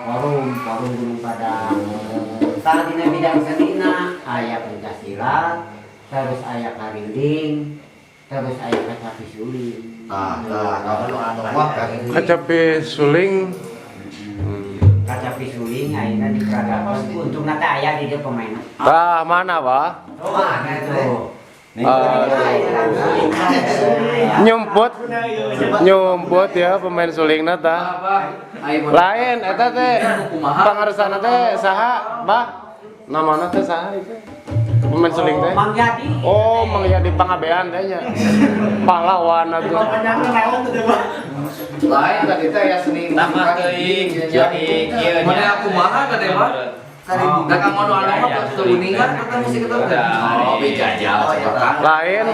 forum Gunung Padang. Tah dina bidang senina aya pencaksilat, terus aya karinding, terus aya kacapi suling. Kacapi suling. Kacapi suling ayeuna diperagakan untungna teh aya di dieu pemain. Tah mana, Pak? Mana tuh? Nyumput ya pemain sulingna tah. Lain eta teh pangaresana teh saha, Bah? Namana teh saha itu? Pemain suling teh? Mang Yadi. Oh, Mang Yadi Pangabean teh nya. Pahlawan atuh. Lain tadi teh ya seni Nama teuing jadi kieu nya. Mana kumaha teh, Pak? Da ka ngono anu mah teu uningan kita mesti ketemu. Oh, bejajal. Lain,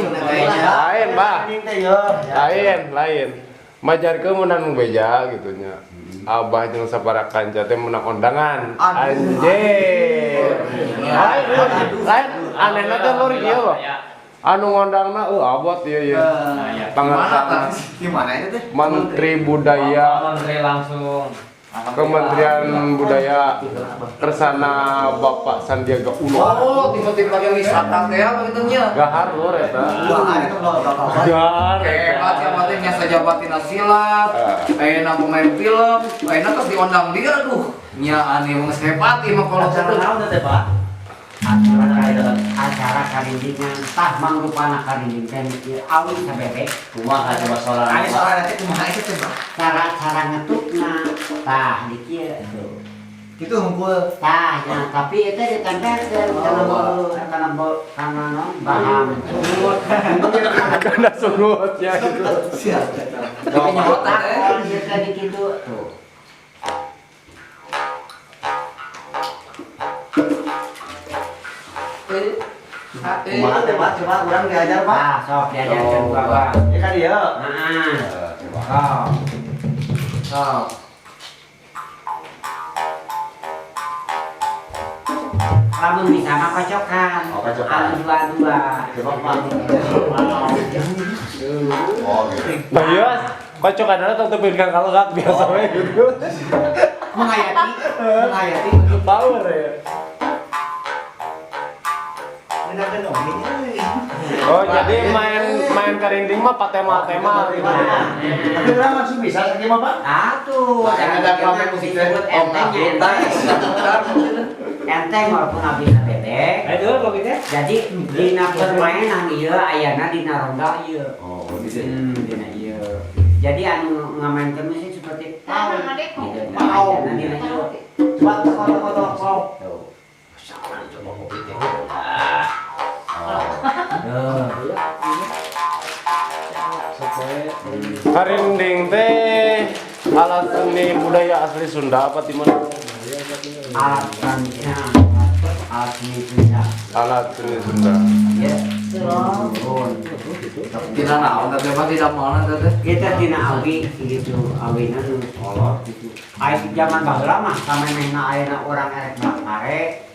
Bah. Lain. Majarkeun menang beja gitu nya. Abah jeung sabaraha kanca teh menang undangan. Anjir. Lain anehna teh lur ieu loh. Anu ngondangna abot ieu ya. Pangarsana. Di mana itu teh? Menteri Budaya, Menteri langsung. Kementerian Budaya Kersana Bapak Sandiaga Uno. Oh, tiba-tiba lagi wisata teh apa gitu nya? Gahar lur eta. Gahar. Hebat ya penting nya sajabatina silat. Ayeuna pemain film, ayeuna terus diundang dia aduh. Nya ane geus hebat ieu mah kalau Naon teh, Pak? Acara karindingan tah mangrupana karinding teh awi sabebek. Kumaha coba soal. ane soalna teh kumaha itu teh, Pak? Cara ngetukna tah di kieu tuh. Kitu hungkul. Tah ya tapi itu ditempelkeun kana non bahan sungut. Kana sungut ya itu. Siap. Tapi nyotak ieu teh di kitu tuh. Kumaha teh, Pak? Coba urang diajar, Pak. Ah, sok diajarkeun ku Abah. Ya kan dia. Nah. Sok. Lamun bisa mah kocokan. Oh, kocokan. Anu dua-dua. Oh, gitu. Nah iya, kocokanana tetepin Kang Kalgak biasa we gitu. Menghayati. Power ya. Oh, jadi main karinding mah patema-tema gitu. Tapi urang langsung bisa sakieu mah, Pak? Atuh, Ada pemain musik teh. enteng ya. Enteng walaupun abis bebek. Ayo dulu kopi teh. Jadi dina permainan ieu ayana dina ronda ieu. Oh, bisa. Dina ieu. Jadi anu ngamainkeun musik seperti pau. Gitu. Pau. Ayana dina ieu. Coba foto-foto pau. Tuh. Coba kopi teh. Karinding teh alat seni budaya asli Sunda apa di mana? Alat kancah, alat seni Sunda. Alat seni Sunda. Ya, turun. Tina naon teh, Pak? Tidak mana teh? Kita dina awi gitu, awina nu kolot gitu. Aya zaman baheula mah samemehna ayeuna urang erek bakare,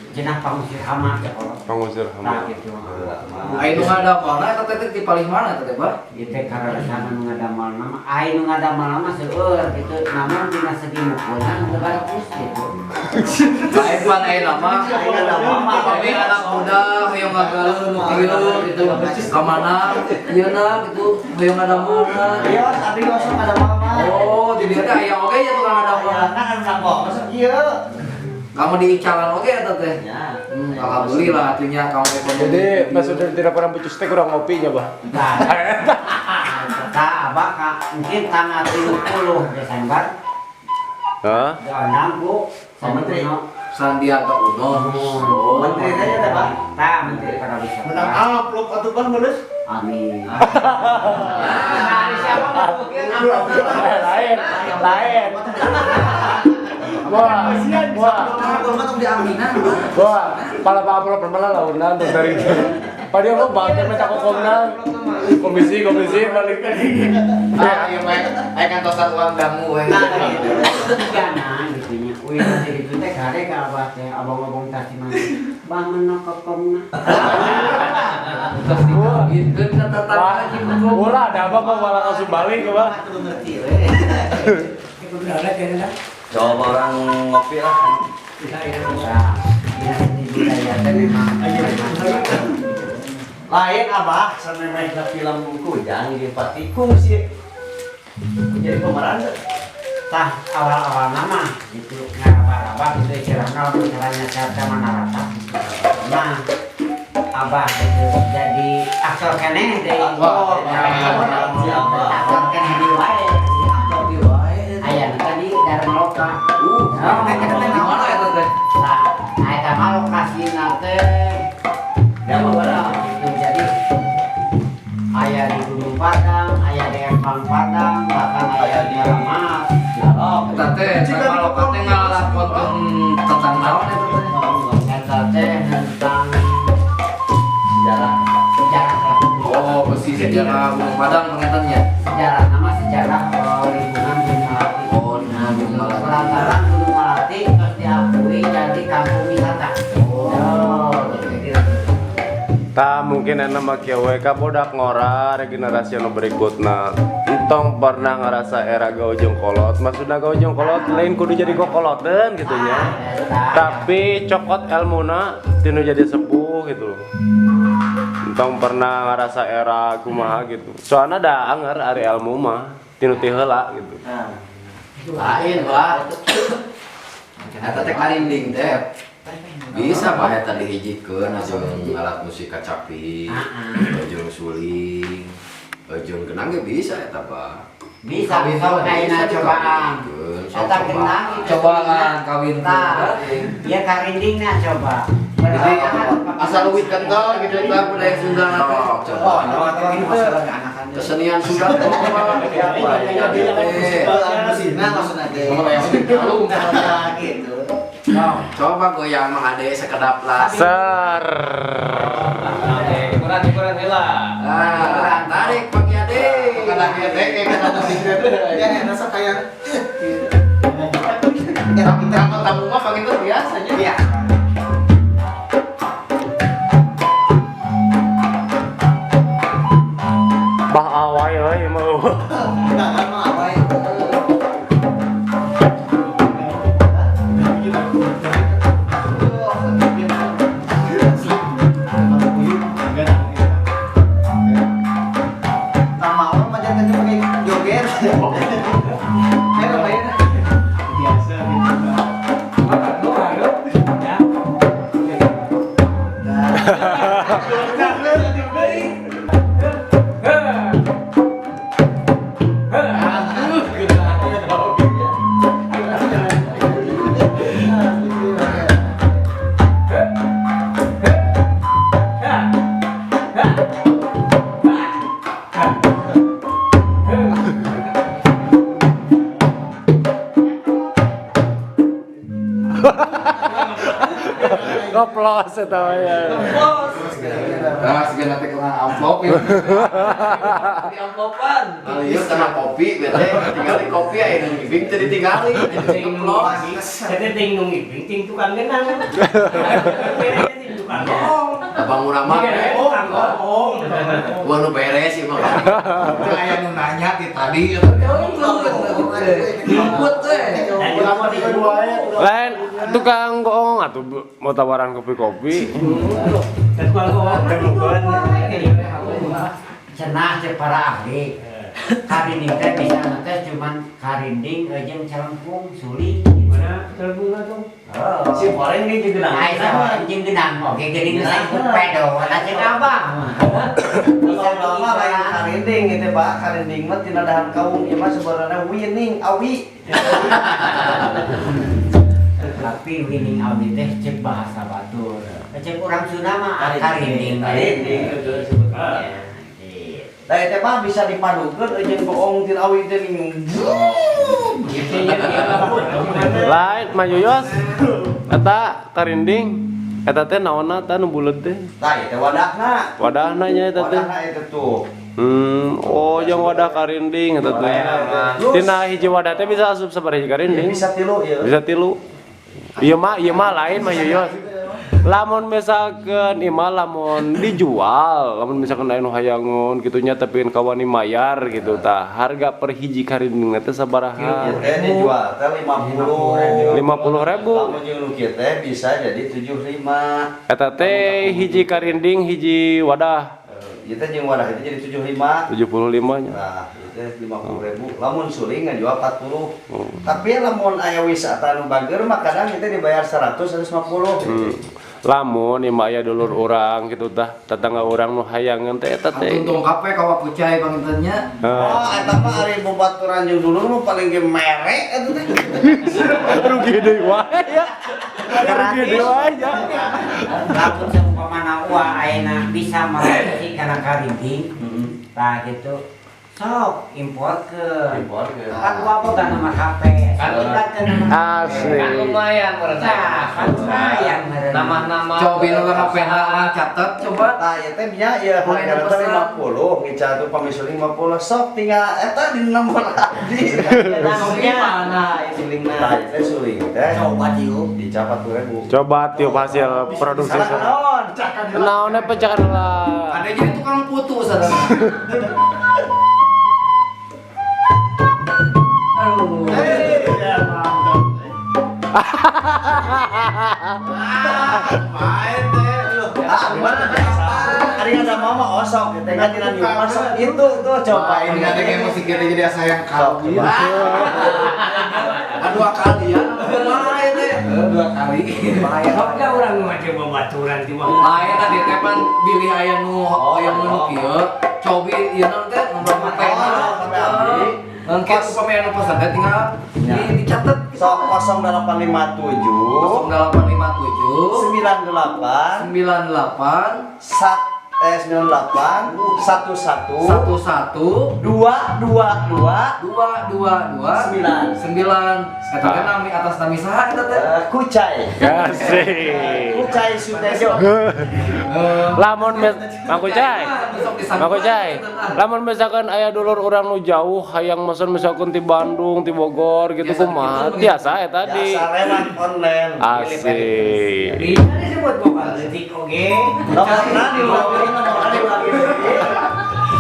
cenah pangusir hama ya kolot. Pengusir Nah hama. gitu. Ayo ngada mana eta teh di paling mana teh, Pak? Ieu teh karasana nu ngadamal mah, aya nu ngadamal mah seueur gitu. Namun dina segi mukulna nu teu bagus gitu. Lain pan ayeuna mah. Kami anak muda hoyong ngagaleun nu kieu gitu. Ka mana? Ieuna gitu. Hoyong ngadamalna. Iya, tapi kosong ada mama. Oh, di dieu teh aya oge ya tukang ngadamal. Kan sangkok, masuk ieu. Kamu diicalan oge eta teh. Alhamdulillah atunya kamu ekonomi. Jadi pas sudah tidak pernah putus teh kurang ngopi nya, Bah. Nah, abah ka mungkin tanggal 30 Desember. Hah? Diundang ku Menteri. Sandiaga Uno. Oh, Menteri teh ya, Pak. Tah menteri pariwisata. Menang amplop atuh kan geus. Amin. Lain. Wah, pala apa pernah launan dari itu. Padahal lo bangke meta kokongna. Komisi balik lagi. Ah, ieu mah aya kantosan uang damu we. Nah, gitu. Jangan gitu nya. Wih, jadi itu teh kare ka abah teh abang-abang tasiman. Bangun kokongna. Terus dikawinkeun ka tetangga Bola ada apa kok malah langsung balik ke Bah. Atuh ngerti we. Coba orang ngopi lah. Nah, ini budaya teh memang Lain abah sampai main film buku jangan jadi patiku sih. Jadi pemeran tuh. tah awal-awal nama gitu ngaraba-raba gitu istilahnya caranya cara mana rata. Nah, abah gitu jadi aktor keneh deui. Wah, aktor keneh di wae. Aya tadi Dharma Loka. Di mana ya teh? Nah, eta mah lokasina teh Dharma gitu. Jadi aya di Gunung Padang, aya di Empang Padang, bahkan aya di Ramas. Eta teh kalau kate ngalakon tentang naon eta teh? Eta teh tentang Sejarah. sejarah lah. Oh, besi sejarah Gunung Padang pengetannya. Sejarah nama sejarah lingkungan Gunung Melati. Oh, nah Gunung Padang. Pelantaran Gunung Melati terus diakui jadi kampung wisata. Oh, gitu. Tak mungkin enak make we ka bodak ngora regenerasi anu berikutna. Entong pernah ngerasa era gaujung kolot, maksudna gaujung kolot lain kudu jadi kokoloten gitu nya. Tapi cokot elmuna tinu jadi sepuh gitu. Entong pernah ngerasa era kumaha gitu. Soalnya da anger ari ilmu mah tinu ti heula gitu. Lain, Pak. Eta teh karinding teh. Bisa Pak eta dihijikeun jeung alat musik kacapi, jeung suling, jeung genang ge bisa eta Pak. Bisa kaina cobaan. Eta genang Cobaan kawin tah. Ya karindingna coba. Jadi asal leuwih kental gitu tah budaya Sunda teh. Coba. Kesenian Sunda teh Gitu. coba goyang Mang Ade sekedap lah. Ser. Kurang heula. Ah, tarik Pak Ade. Ya rasa kayak Tamu mah begitu biasanya. Iya. Bah awai euy mau. Undangan mah apa ya? Sama orang macam tadi pakai joget. Saya ngapain? Biasa gitu. Ngoplos eta we ya. Ah, segala teh kena amplop ya. Di amplopan. Alieu kena kopi bete, tinggal di kopi aya nu ngibing teh ditinggali. Jadi ting nung ibing ting tukang genang. Ting tukang bohong. Abang urang mah Tukang bohong. gua nu beres ieu mah. Aya nu nanya di tadi. Luput teh. Lain tukang goong atuh mau tawaran kopi-kopi. Tukang bohong. Cenah cek para ahli. Karinding teh bisa teh cuman karinding jeung celempung suling. Gimana? Terbunga tuh. Oh. Si Poleng ini juga Ai sama jeung genang oge jadi nu saikut pedo wana cek abang. Bisa lama lain karinding gitu Pak, karinding mah tina dahan kaung ieu mah sebenarnya winning awi. Tapi winning awi teh cek bahasa batur. Cek urang Sunda mah karinding. Karinding. Sebutnya. Da eta mah bisa dipadukeun jeung bohong tina awi teh ning. Gitu ya. Lain Mayuyos. Eta karinding. Eta teh naonna tah nu buleut teh? Tah ieu teh wadahna. Wadahna nya eta teh. Wadahna eta tuh. Oh yang wadah karinding eta teh. Tina hiji wadah teh bisa asup sabaraha hiji karinding? Bisa tilu ieu. Bisa tilu. Ieu mah lain Mayuyos. Lamun misalkan imah lamun dijual, lamun misalkan aya nu hayangun gitunya tapi kawan mayar gitu tah. Harga per hiji karinding teh sabaraha? Teh dijual teh 50. 50.000. Lamun jeung nu kieu teh bisa jadi 75. Eta teh hiji karinding hiji wadah Ieu teh jeung wadah itu jadi 75. 75 nya. Nah, itu 50.000. Lamun suling ngajual 40. Tapi lamun aya wisata nu bager mah kadang kita dibayar 100 150. Lamun imah aya dulur urang gitu tah, tetangga urang nu hayangan teh eta teh. Untung kape kawa kucai pangintennya. Oh, eta mah ari babaturan jeung dulur mah paling ge merek atuh teh. Rugi deui wae ya. Rugi deui wae ya. Lamun seumpamana ayeuna bisa merevisi kana karinding. Tah gitu. Sok imporkeun. Kan gua boga nama kape. Kan tinggalkeun nama Asli. Kan lumayan Nah, kan lumayan meureun. Nama-nama Coba nu HP-na orang catat coba. Tah ieu teh nya ieu harga teh 50, ngica tuh pamisuling 50 sok tinggal eta di nomor abdi. Gimana Sulingna tah ieu teh suling teh. Coba diu. Di 40.000. Coba tiup hasil produksi sana. Naonnya pecahan lah. Ada jadi tukang putu sadar. Aduh. Hari ada mama osok, kita gantian yuk masuk itu tuh coba Ini ini ada yang musik jadi asa yang kawin. Dua kali ya. Lain teh. Dua kali. Soknya orang macam babaturan di mana. Lain tadi teh pan bilih aya nu kieu. Cobi ieu naon teh nomor HP-na. Engke upami anu pesan teh tinggal dicatet. sok 0857 0857 98 98 98 11 11 222 222 9 9 eta teh nami atas nami saha eta teh Kucai Kasih. Kucai Sutejo Lamun Mang Kucai. Mang Kucai. Lamun misalkan aya dulur urang nu jauh hayang mesen misalkan ti Bandung, ti Bogor gitu kumaha? Biasa eta di biasa lewat online Asik. Bisa disebut bokal detik oge. nomorna di login nomorna di login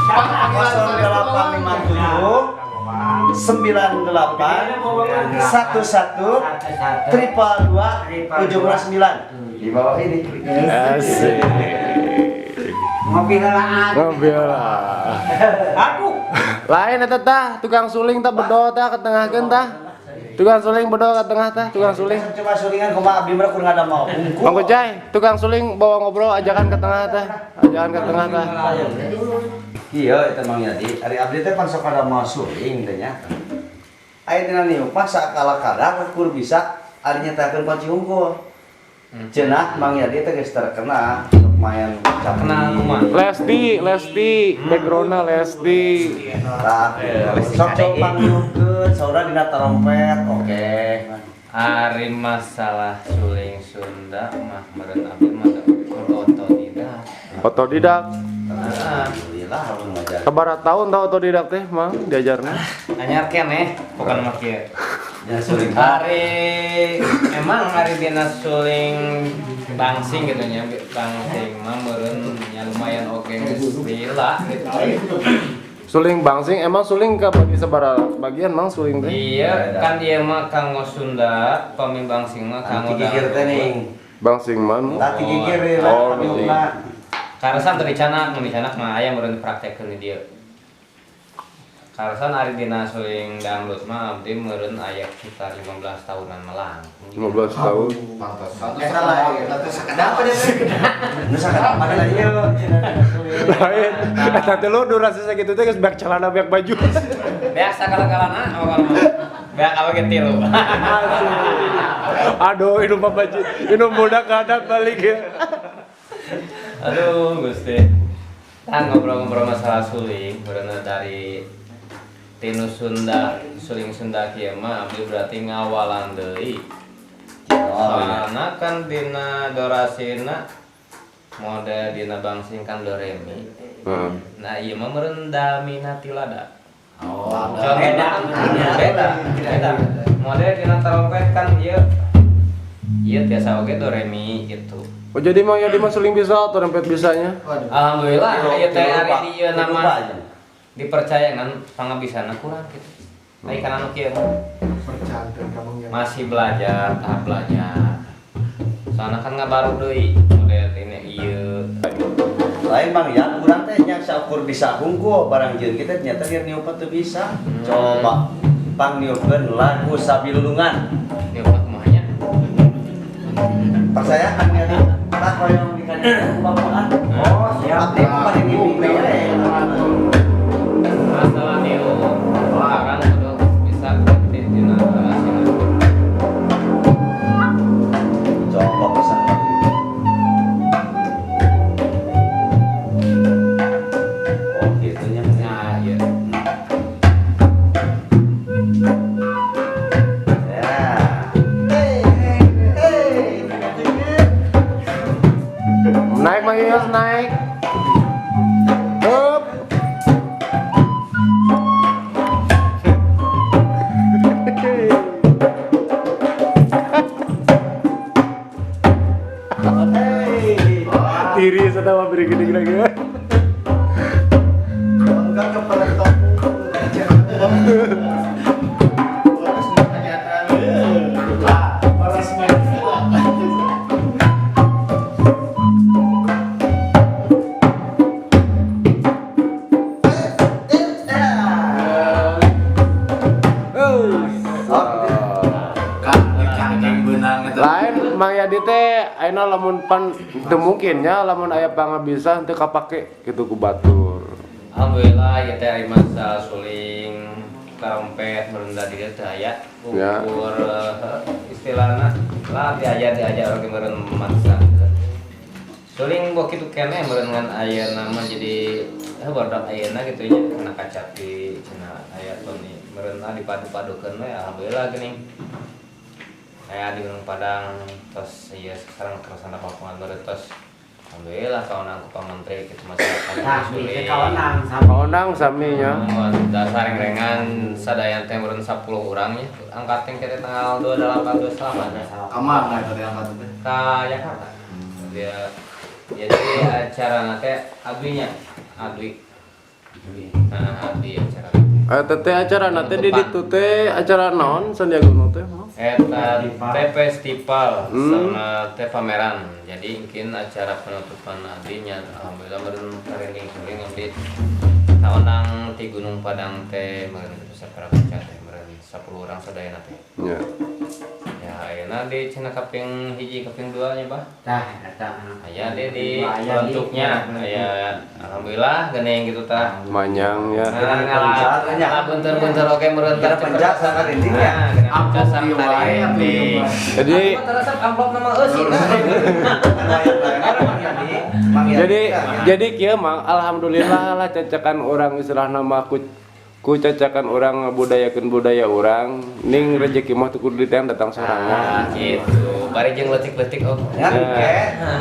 0857 98 11 222 709 di bawah ini Asik. Ngopi helaan. Ngopi lah. Aduh. Lain eta tah, tukang suling tah bedo tah ke tengahkeun tah. Tukang suling bedo ke tengah tah, tukang suling. coba sulingan kumaha abdi mah kurang ada mau bungku Mang Kucai, tukang suling bawa ngobrol ajakan ke tengah tah. Ajakan ke tengah tah. iya itu Mang Yadi ari abdi teh pan sok ada mau suling teh nya aya dina niup mah sakala-kala kur bisa ari nyetakeun kunci hungkul cenah Mang Yadi teh geus terkena lumayan Kenal kumaha? Lesti, backgroundna Lesti. tah sok coba niupkeun saura dina trompet oke Ari masalah suling Sunda mah meureun abdi mah otodidak. Otodidak. alhamdulillah ulun ngajar Sabaraha tahun tah otodidak teh, Mang, diajarna? Anyar keneh, bukan mah kieu. ya suling Ari emang ari dina suling bangsing gitu nya, bangsing mah meureun nya lumayan oke geus lila gitu. Suling bangsing emang suling ka bagi sabaraha bagian Mang suling teh? Iya, kan ieu mah kanggo Sunda, pami bangsing mah kanggo gigir teh ning Bangsing man. tati gigir Oh, niupna Karasan teu dicanak, mun dicanak mah aya meureun dipraktekkeun di dieu. Karasan ari dina suling dangdut mah abdi meureun aya sekitar 15 tahunan melang. 15 tahun. pantas eta lah eta sakadapa deh nu sakadapa deh ieu Lain. Eta teh lu durasi sakitu teh geus beak celana beak baju. Beak sakala-kalana awal mah. Beak apa ge tilu. Aduh, hidup apa baju. Hidup budak kadang balik ya. Aduh, Gusti. Tah ngobrol-ngobrol masalah suling, berenang dari tinu Sunda, suling Sunda kieu mah abdi berarti ngawalan deui. Soalna kan dina dorasina model dina bangsing kan do re mi. Nah, ieu mah meureun da mina tilada. oh Contohna beda. Model dina trompet kan ieu tiasa oge do re mi gitu. Oh jadi Mang Yadi mah suling bisa atau rempet bisanya? Alhamdulillah ieu teh ari di ieu Lupa nama aja. dipercayakan pangabisana kurang gitu. Ai kana anu kieu mah. Masih belajar, tahap belajar. Soalnya kan ngabaru deui model ini ieu. Lain Bang ya, urang teh nya saukur bisa hungkul barang jeung kita ternyata dia niup teu bisa. Coba pangniupkeun lagu Sabilulungan. Ieu mah kumahanya. Percaya kan ya tak koyong dikasih bapaan. Oh, siap. Abdi mah paling mimpi we. Masalah niu. Wah, kan kudu bisa ngerti dina rasina. Coba pesan lagi. Oh, gitu nya. Nah, ieu. Ya. Hey. Naik Mang Yos, naik. Hup. Tiri sudah beri gini-gini. Enggak kepala topu. Kang benang eta. Lain Mang Yadi teh ayeuna lamun pan teu mungkin nya lamun aya pangabisa teu kapake kitu ku batur. Alhamdulillah ya teh ari masa suling karompet merendah di teh aya Ya. ukur istilahna lah diajar oge meureun maksa. Suling gua kitu keneh meureun ngan aya nama jadi barudak ayeuna kitu nya kena kacapi cenah aya toni meureun dipadu-padukeun we alhamdulillah geuning. Aya di Gunung Padang tos ieu sekarang kerasana papangan meureun tos alhamdulillah kawanang ku pamentri kitu masyarakat Nah, suling. bisa kawanang sama. Kaonang sami nya. Dasar rengan sadayan teh meureun 10 urang nya. Angkat teh kira tanggal 28 28 Kamar eta teh angkat teh. ka Jakarta. Dia jadi acara teh abdinya Adwi. Nah, abdi acara. Eta teh acara teh di ditu teh acara naon Sandiaga Uno teh? Eta teh festival Hmm. sama teh pameran. Jadi mungkin acara penutupan abdinya alhamdulillah meureun karinging kuring abdi. Taonang ti Gunung Padang teh meureun sapara kaca teh meureun 10 urang sadayana teh. Ya. Ya ayeuna di cenah kaping 1 kaping 2 nya bah. Tah, eta. Aya deh di Aya di- bentuknya aya alhamdulillah geuning gitu tah. Manyang ya. Nah, bentar-bentar oke meureun Ada pencak sama dinding ya? Amplop di wae Jadi amplop nama eusi. jadi kieu Mang alhamdulillah lah cacakan orang istilahna mah ku cacakan orang budayakeun budaya orang ning rezeki mah teu kudu diteng datang sorangan. Gitu. Bari jeung leutik-leutik oh. Ya, oke.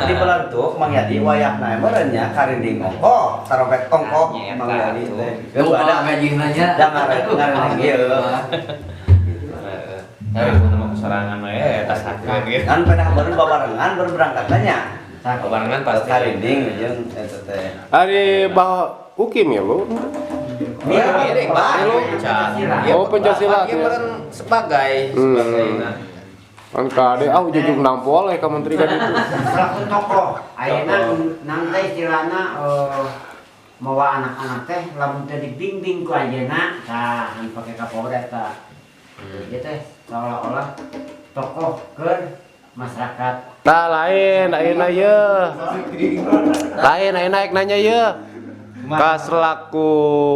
Di Belantuk Mang Yadi wayahna meureun nya karinding ongko, tarompet ongko Mang Yadi teh. Lupa ada gajihna nya. Da ngareneng ieu. Heeh. Pun nama sorangan we eta sakeun gitu. Kan pernah meureun babarengan berangkat nya. Kabarengan pasti Karinding jeung eta teh. Ari bah uki milu. Mirip Oh, Pancasila Dia ya. meureun sebagai Kan kade jujuk nampol ka menteri kan itu. Selaku tokoh, ayeuna nang teh istilahna mawa anak-anak teh lamun teh dibimbing ku ayeuna tah han pake Kapolres tah. Ieu teh seolah-olah tokoh keur masyarakat. Tah lain ayeuna ieu. Lain ayeuna naik nanya ieu. Ka selaku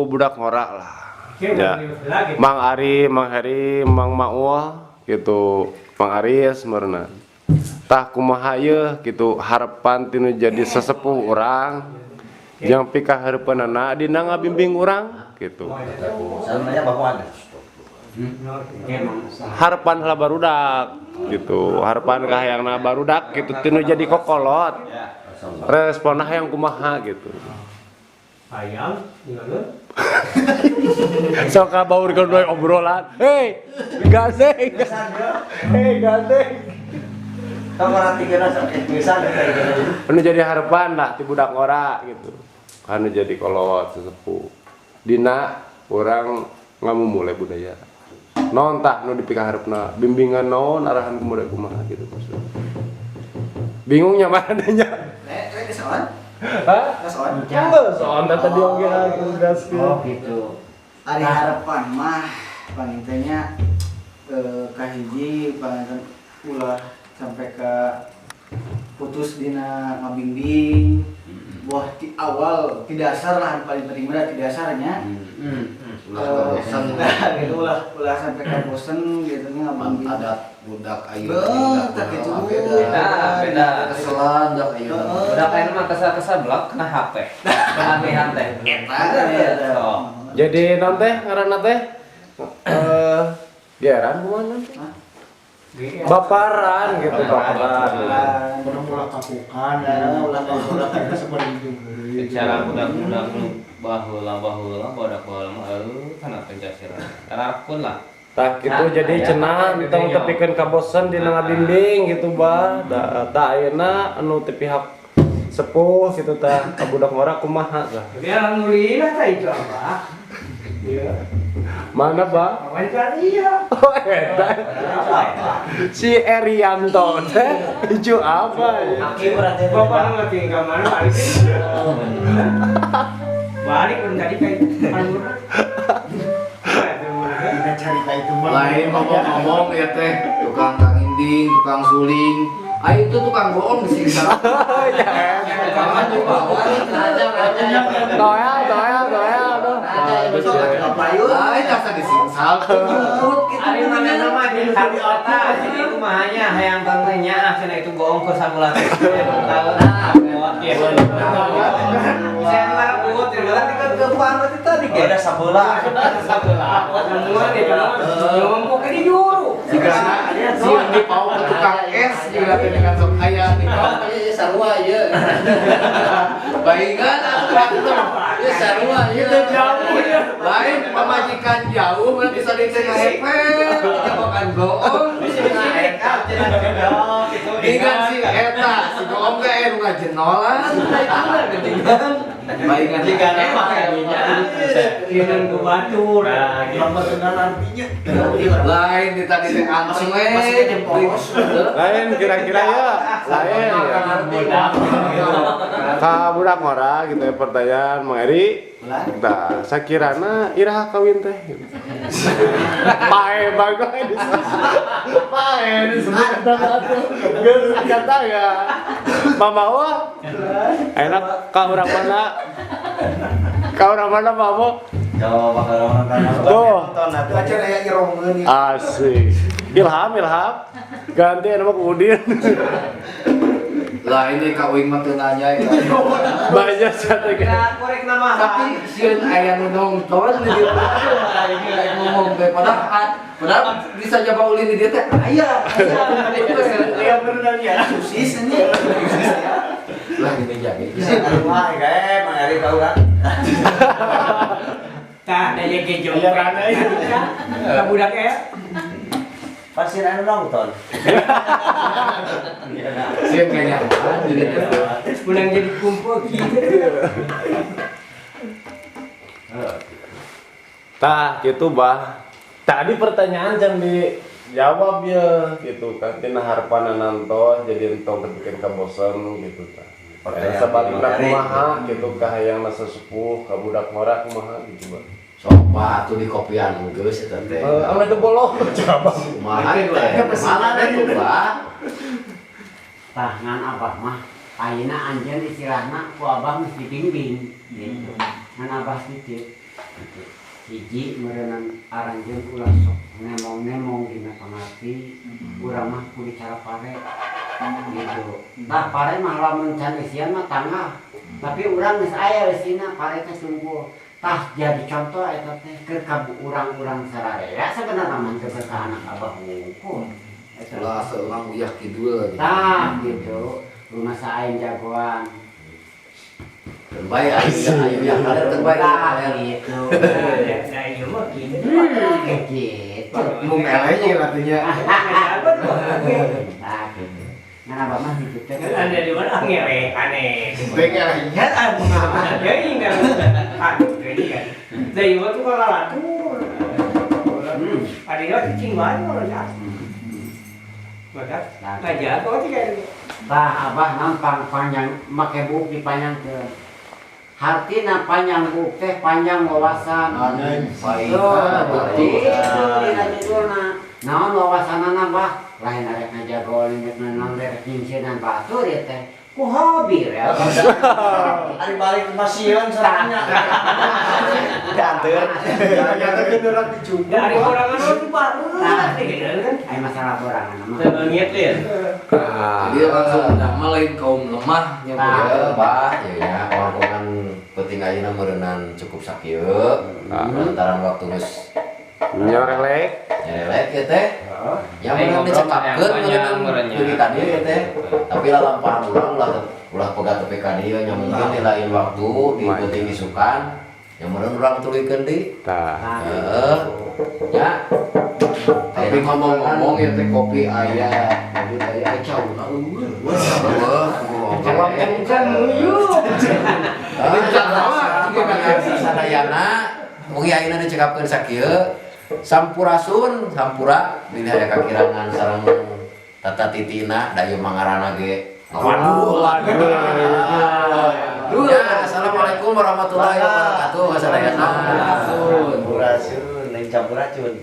budak ngorak lah. Ya. Mang Ari, Mang Heri, Mang Maul gitu. Mang Aris meurna. Tah kumaha ieu gitu harapan tinu jadi sesepuh urang. Jeung pika hareupeunana dina ngabimbing urang gitu. Samanya bapak ada. Harapan lah barudak gitu. Harapan kahayangna barudak gitu tinu jadi kokolot. Responna hayang kumaha gitu. Ayam, gimana? Sok kabaurkeun we obrolan. Hei, gaseng. Hei, gaseng. Kamu nanti kira bisa anu jadi harapan lah ti budak ngora gitu anu jadi kolot sesepuh dina orang ngamumule budaya non tah nu dipikaharepna bimbingan non arahan kemudian kumaha gitu maksudnya bingungnya mana nya kesoan hah kesoan soal tadi oge gas Oh gitu. hari harapan mah panintanya kahiji panginten ulah sampai ke putus dina ngabimbing wah di awal di dasar lah paling penting berat di dasarnya bosan gitu ulah sampai ke bosen gitu nya ngabimbing ada budak ayu tak gitu Beda. keselan dak ayu Udah kayak mah kesal-kesal blok kena HP. Kelamehan teh. Oh. jadi non teh ngaranna teh geran kumaha baparan gitu baparan ulah kakukan ulah kita sebenarnya Bicara budak-budak nu baheula budak-budak mah kana pencasiran. Karapun lah. tah gitu jadi cenah tong tepikeun ka bosen dina ngabimbing gitu bah da ayeuna anu teu pihak sepuh gitu tah ka budak ngora kumaha tah Jadi alhamdulillah tah itu apa? mana bah Wawancara iya. oh eta si Erianto teh hijau apa ya Bapak nu lagi ke mana balik? Balik pun tadi kayak panggura. Kita cerita itu lain ngomong ya teh tukang kanginding tukang suling ayo itu tukang bohong sih jangan coba toya aduh ayo jasa disingsal Ari mana nama di tapi otak jadi kumahanya hayang tangnya cenah itu bohong ke samulat teh. Tahu nah. Iya bener. Saya lar buat berarti kan ke pamit tadi ge. ada sabeula semua dia ngomong ke di juru. jika si yang dipau ke tukang es juga dengan sok aya dipau sarua ieu baingan atuh ya sarua ieu Jauh ya. lain pamajikan jauh berarti bisa ditengah hepel nyabokan goong dengan si eta si goong teh anu ngajenolan baingan jika Emang kayaknya dengan ke batur. lain di tadi teh anteng lain kira-kira ya lain ka budak ngora gitu ya pertanyaan Mang Eri nah sakirana iraha kawin teh pae bagoy pae disebut kata-kata geus kata ya mama wah enak ka urang mana mama coba kalau nonton tuh aja aya irongeun asik ilham ganti nama kemudian lah ini kawin mah teu nanya banyak sate Ya korek nama tapi sieun aya nu nonton di dieu ini kayak ngomong teh padahal bisa coba ulin di dieu teh aya Dia benar ya. susis ini lah di meja ge wah kae mangari kau kan Tah daya gejong kana ya. Ka budak ya. pasti anu nonton sieun kayaknya di dieu teh Pulang jadi kumpul gitu. tah gitu bah tadi pertanyaan jangan dijawab ya gitu kan tina harapan nantos jadi entong kebikin ka bosen gitu tah Pertanyaan sebaliknya menarik. kumaha gitu ka hayang sesepuh ka budak ngora kumaha gitu bah coba tuh di kopian geus eta teh anu teu bolong coba kumaha we mana da coba Tah ngan abah mah ayeuna anjeun istilahna ku abah mesti bimbing gitu. Ngan abah kitu. Hiji meureunang aranjeun ulah sok nemong-nemong dina pangarti urang mah kudu cara pare gitu. Tah pare mah lamun can isian mah tangah. Tapi urang geus aya eusina pare teh sungguh. Tah jadi contoh eta teh keur ka urang-urang sararea sebenarnya mah keur ka anak abah ngungkul. Eta ulah seurang uyah kidul gitu tah gitu rumah sain jagoan terbaik ayo yang ada terbaik tah gitu Nah, iya mah gitu. gitu mau melenya katanya tah gitu dari mana ngelek aneh. Pengen Ya ini kan. Ini kan. Dari waktu kalau latur. Ada yang cicing banget orang ya. Maka ngajar kok tiga. tah abah nampang panjang make buk dipanjang ke hartina panjang buk teh panjang wawasan itu dina judulna naon wawasanana bah lain arek ngajago naon rek nyingsinan batur ya teh ku hobi ya Ari balik ke pasieun saranya. Ganteur. Dari orang itu baru kan. ai masalah orang mah Tebengiet liat. Jadi langsung udah malain kaum lemah nya bah ya orang penting ayeuna meureunnan cukup sakieu lantaran waktu geus Nyorelek. nyelek ya teh yang Aing meureun ngobrol dicekapkeun panjang meureun meureunnya. deui ka dieu ya teh tapi lalampahan urang ulah pegat tepi ka dieu nya mungkin di lain waktu di penting isukan yang meureun urang tulikeun di Tah. ya tapi ngomong-ngomong ya teh kopi aya mobil aya jauh kalau kenceng yuk sadayana mugi ayeuna dicekapkeun sakieu sampurasun sampura bila aya kakirangan sareng tata titina da ieu mangarana ge ya assalamualaikum warahmatullahi wabarakatuh sadayana Sampurasun, lain campur racun.